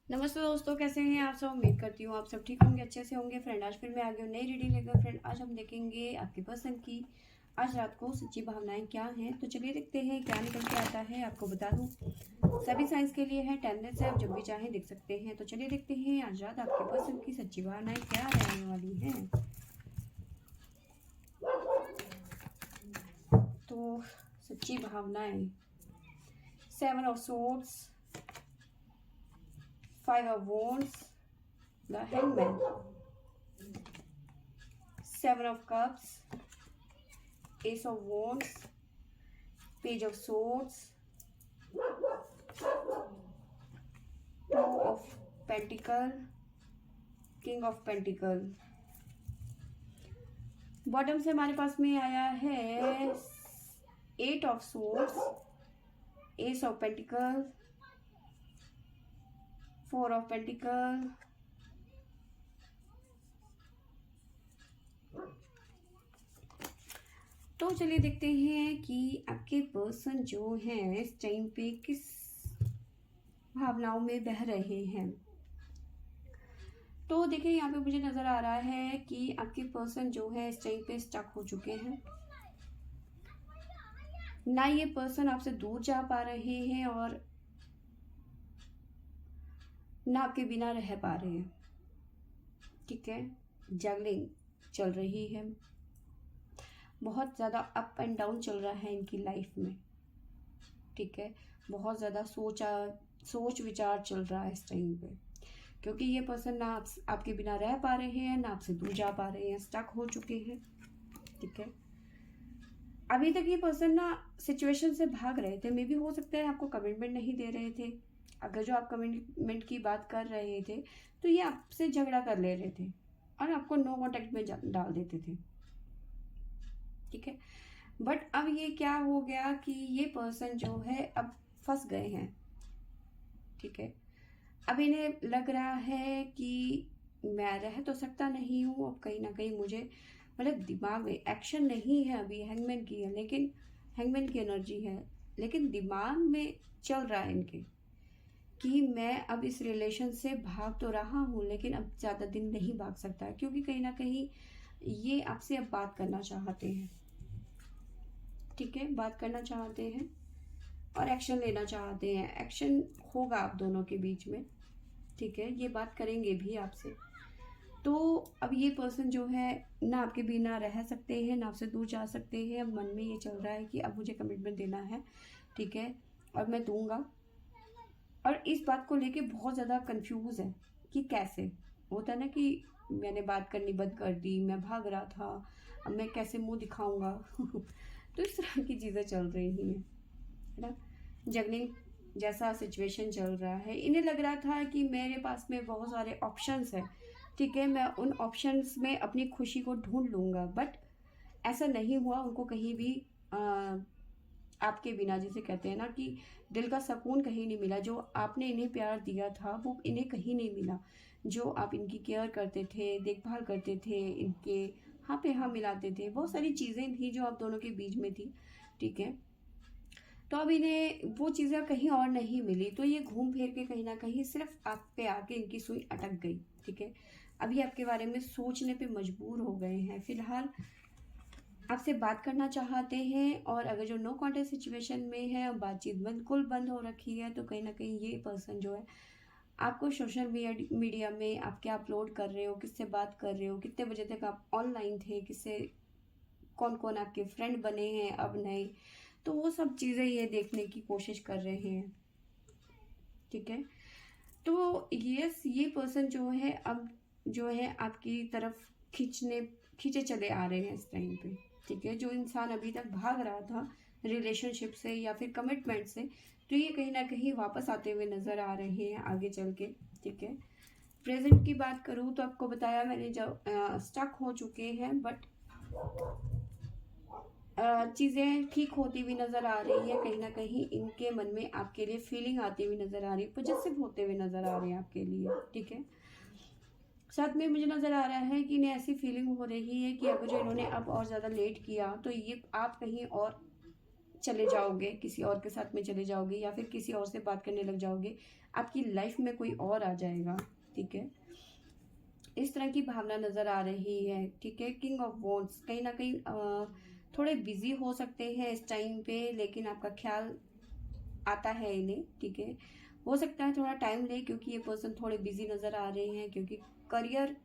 नमस्ते दोस्तों, कैसे हैं आप सब। उम्मीद करती हूँ आप सब ठीक होंगे, अच्छे से होंगे। फ्रेंड आज फिर मैं आ गई हूँ नई रीडिंग लेकर। फ्रेंड आज हम देखेंगे आपकी पसंद की आज रात को सच्ची भावनाएं क्या हैं। तो चलिए देखते हैं क्या निकल के आता है। आपको बता दूँ सभी साइंस के लिए है, 10 मिनट से आप जब भी चाहें देख सकते हैं। तो चलिए देखते हैं आज रात आपकी पसंद की सच्ची भावनाएं क्या रहने वाली हैं। तो सच्ची भावनाएं, 7 of swords, 5 of wands, the hangman, 7 of cups, Ace of Wands, Page of Swords, Two of Pentacle, King of Pentacle। Bottom से हमारे पास में आया है 8 of Swords, Ace of Pentacle, 4 of Pentacle, तो चलिए देखते हैं कि आपके पर्सन जो हैं इस टाइम पे किस भावनाओं में बह रहे हैं। तो देखिए यहाँ पे मुझे नज़र आ रहा है कि आपके पर्सन जो है इस टाइम पे स्टक हो चुके हैं। ना ये पर्सन आपसे दूर जा पा रहे हैं और ना आपके बिना रह पा रहे हैं। ठीक है, जगलिंग चल रही है, बहुत ज़्यादा अप एंड डाउन चल रहा है इनकी लाइफ में। ठीक है, बहुत ज़्यादा सोच विचार चल रहा है इस टाइम पे, क्योंकि ये पर्सन ना आपके बिना रह पा रहे हैं, ना आपसे दूर जा पा रहे हैं, स्टक हो चुके हैं। ठीक है, अभी तक ये पर्सन ना सिचुएशन से भाग रहे थे। मे भी हो सकता है आपको कमिटमेंट नहीं दे रहे थे। अगर जो आप कमिटमेंट की बात कर रहे थे तो ये आपसे झगड़ा कर ले रहे थे और आपको नो कॉन्टेक्ट में डाल देते थे। ठीक है, बट अब ये क्या हो गया कि ये पर्सन जो है अब फंस गए हैं। ठीक है, अब इन्हें लग रहा है कि मैं रह तो सकता नहीं हूँ, अब कहीं ना कहीं मुझे मतलब दिमाग में एक्शन नहीं है। अभी हैंगमैन की है, लेकिन हैंगमैन की एनर्जी है, लेकिन दिमाग में चल रहा है इनके कि मैं अब इस रिलेशन से भाग तो रहा हूँ, लेकिन अब ज़्यादा दिन नहीं भाग सकता, क्योंकि कहीं ना कहीं ये आपसे अब बात करना चाहते हैं। ठीक है, बात करना चाहते हैं और एक्शन लेना चाहते हैं। एक्शन होगा आप दोनों के बीच में। ठीक है, ये बात करेंगे भी आपसे। तो अब ये पर्सन जो है ना आपके बिना रह सकते हैं, ना आपसे दूर जा सकते हैं। अब मन में ये चल रहा है कि अब मुझे कमिटमेंट देना है। ठीक है, और मैं दूंगा। और इस बात को लेके बहुत ज़्यादा कंफ्यूज है कि कैसे होता है ना कि मैंने बात करनी बंद कर दी, मैं भाग रहा था, अब मैं कैसे मुंह दिखाऊंगा। तो इस तरह की चीज़ें चल रही हैं, है ना। जगलिंग जैसा सिचुएशन चल रहा है। इन्हें लग रहा था कि मेरे पास में बहुत सारे ऑप्शंस हैं। ठीक है, मैं उन ऑप्शंस में अपनी खुशी को ढूंढ लूँगा, बट ऐसा नहीं हुआ। उनको कहीं भी आपके बिना, जिसे कहते हैं ना कि दिल का सुकून कहीं नहीं मिला। जो आपने इन्हें प्यार दिया था वो इन्हें कहीं नहीं मिला। जो आप इनकी केयर करते थे, देखभाल करते थे, इनके हाँ पे हाँ मिलाते थे, बहुत सारी चीज़ें थी जो आप दोनों के बीच में थी। ठीक है, तो अब इन्हें वो चीज़ें कहीं और नहीं मिली, तो ये घूम फिर के कहीं ना कहीं सिर्फ आप पे आके इनकी सुई अटक गई। ठीक है, अभी आपके बारे में सोचने पे मजबूर हो गए हैं। फिलहाल आपसे बात करना चाहते हैं, और अगर जो नो कॉन्टेक्ट सिचुएशन में है, बातचीत बिल्कुल बंद हो रखी है, तो कहीं ना कहीं ये पर्सन जो है आपको सोशल मीडिया में आप क्या अपलोड कर रहे हो, किससे बात कर रहे हो, कितने बजे तक आप ऑनलाइन थे, किससे कौन कौन आपके फ्रेंड बने हैं अब नए, तो वो सब चीज़ें ये देखने की कोशिश कर रहे हैं। ठीक है, तो ये पर्सन जो है अब जो है आपकी तरफ खींचे चले आ रहे हैं इस टाइम पे। ठीक है, जो इंसान अभी तक भाग रहा था रिलेशनशिप से या फिर कमिटमेंट से, तो ये कहीं ना कहीं वापस आते हुए नजर आ रहे हैं आगे चल के। ठीक है, प्रेजेंट की बात करूँ तो आपको बताया मैंने, जब स्टक हो चुके हैं, बट चीज़ें ठीक होती हुई नज़र आ रही है। कहीं ना कहीं इनके मन में आपके लिए फीलिंग आती हुई नज़र आ रही है, पॉजिटिव होते हुए नज़र आ रहे हैं आपके लिए। ठीक है, साथ में मुझे नज़र आ रहा है कि इन्हें ऐसी फीलिंग हो रही है कि अगर जो इन्होंने अब और ज़्यादा लेट किया तो ये आप कहीं और चले जाओगे, किसी और के साथ में चले जाओगे, या फिर किसी और से बात करने लग जाओगे, आपकी लाइफ में कोई और आ जाएगा, ठीक है। इस तरह की भावना नज़र आ रही है, ठीक है। किंग ऑफ वॉन्ड्स, कहीं ना कहीं थोड़े बिजी हो सकते हैं इस टाइम पे, लेकिन आपका ख्याल आता है इन्हें, ठीक है। हो सकता है थोड़ा टाइम ले, क्योंकि ये पर्सन थोड़े बिजी नज़र आ रहे हैं, क्योंकि करियर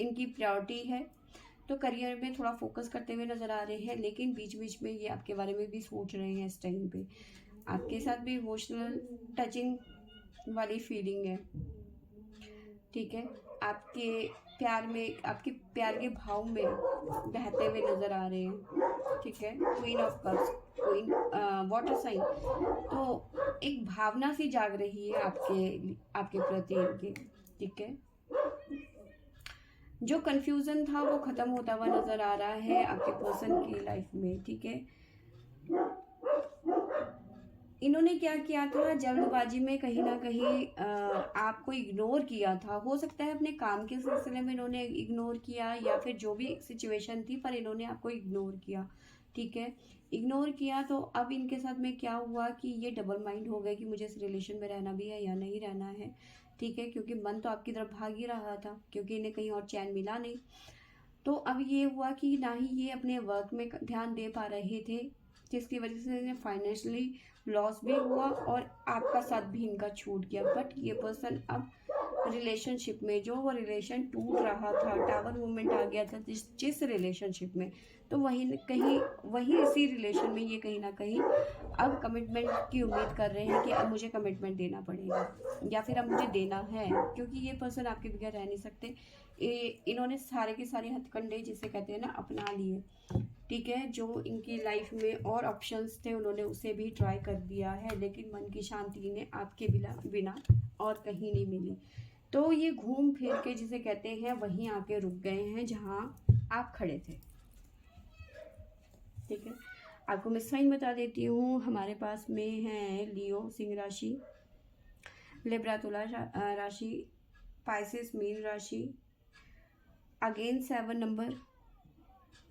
इनकी प्रायोरिटी है, तो करियर में थोड़ा फोकस करते हुए नज़र आ रहे हैं। लेकिन बीच बीच में ये आपके बारे में भी सोच रहे हैं इस टाइम पे, आपके साथ भी इमोशनल टचिंग वाली फीलिंग है, ठीक है। आपके प्यार में, आपके प्यार के भाव में बहते हुए नज़र आ रहे हैं, ठीक है। Queen of cups, queen water sign, तो एक भावना सी जाग रही है आपके प्रति इनकी, ठीक है। जो कंफ्यूजन था वो खत्म होता हुआ नजर आ रहा है आपके पर्सन की लाइफ में, ठीक है। इन्होंने क्या किया था, जल्दबाजी में कहीं ना कहीं आपको इग्नोर किया था। हो सकता है अपने काम के सिलसिले में इन्होंने इग्नोर किया, या फिर जो भी सिचुएशन थी, पर इन्होंने आपको इग्नोर किया, ठीक है। इग्नोर किया तो अब इनके साथ में क्या हुआ कि ये डबल माइंड हो गए कि मुझे इस रिलेशन में रहना भी है या नहीं रहना है, ठीक है। क्योंकि मन तो आपकी तरफ भाग ही रहा था, क्योंकि इन्हें कहीं और चैन मिला नहीं। तो अब ये हुआ कि ना ही ये अपने वर्क में ध्यान दे पा रहे थे, जिसकी वजह से इन्हें फाइनेंशियली लॉस भी हुआ और आपका साथ भी इनका छूट गया। बट ये पर्सन अब रिलेशनशिप में, जो वो रिलेशन टूट रहा था, टावर मूवमेंट आ गया था जिस रिलेशनशिप में, तो वही इसी रिलेशन में ये कहीं ना कहीं अब कमिटमेंट की उम्मीद कर रहे हैं कि अब मुझे कमिटमेंट देना पड़ेगा, या फिर अब मुझे देना है, क्योंकि ये पर्सन आपके बगैर रह नहीं सकते। इन्होंने सारे के सारे हथकंडे, जिसे कहते हैं ना, अपना लिए, ठीक है। जो इनकी लाइफ में और ऑप्शंस थे उन्होंने उसे भी ट्राई कर दिया है, लेकिन मन की शांति इन्हें आपके बिना और कहीं नहीं मिली। तो ये घूम फिर के, जिसे कहते हैं, वहीं आके रुक गए हैं जहां आप खड़े थे, ठीक है। आपको मैं साइन बता देती हूँ, हमारे पास में है लियो सिंह राशि, लिब्रा तुला राशि, पाइसेस मीन राशि, अगेन 7 नंबर,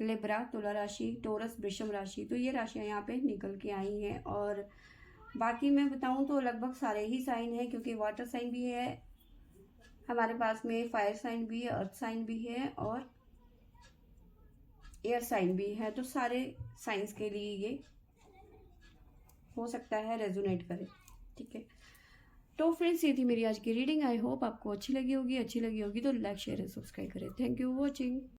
लिब्रा तुला राशि, टोरस वृषभ राशि। तो ये राशियाँ यहाँ पे निकल के आई हैं। और बाकी मैं बताऊँ तो लगभग सारे ही साइन हैं, क्योंकि वाटर साइन भी है हमारे पास में, फायर साइन भी है, अर्थ साइन भी है, और एयर साइन भी है। तो सारे साइंस के लिए ये हो सकता है रेजोनेट करे, ठीक है। तो फ्रेंड्स, ये थी मेरी आज की रीडिंग। आई होप आपको अच्छी लगी होगी तो लाइक शेयर एंड सब्सक्राइब करें। Thank you for watching.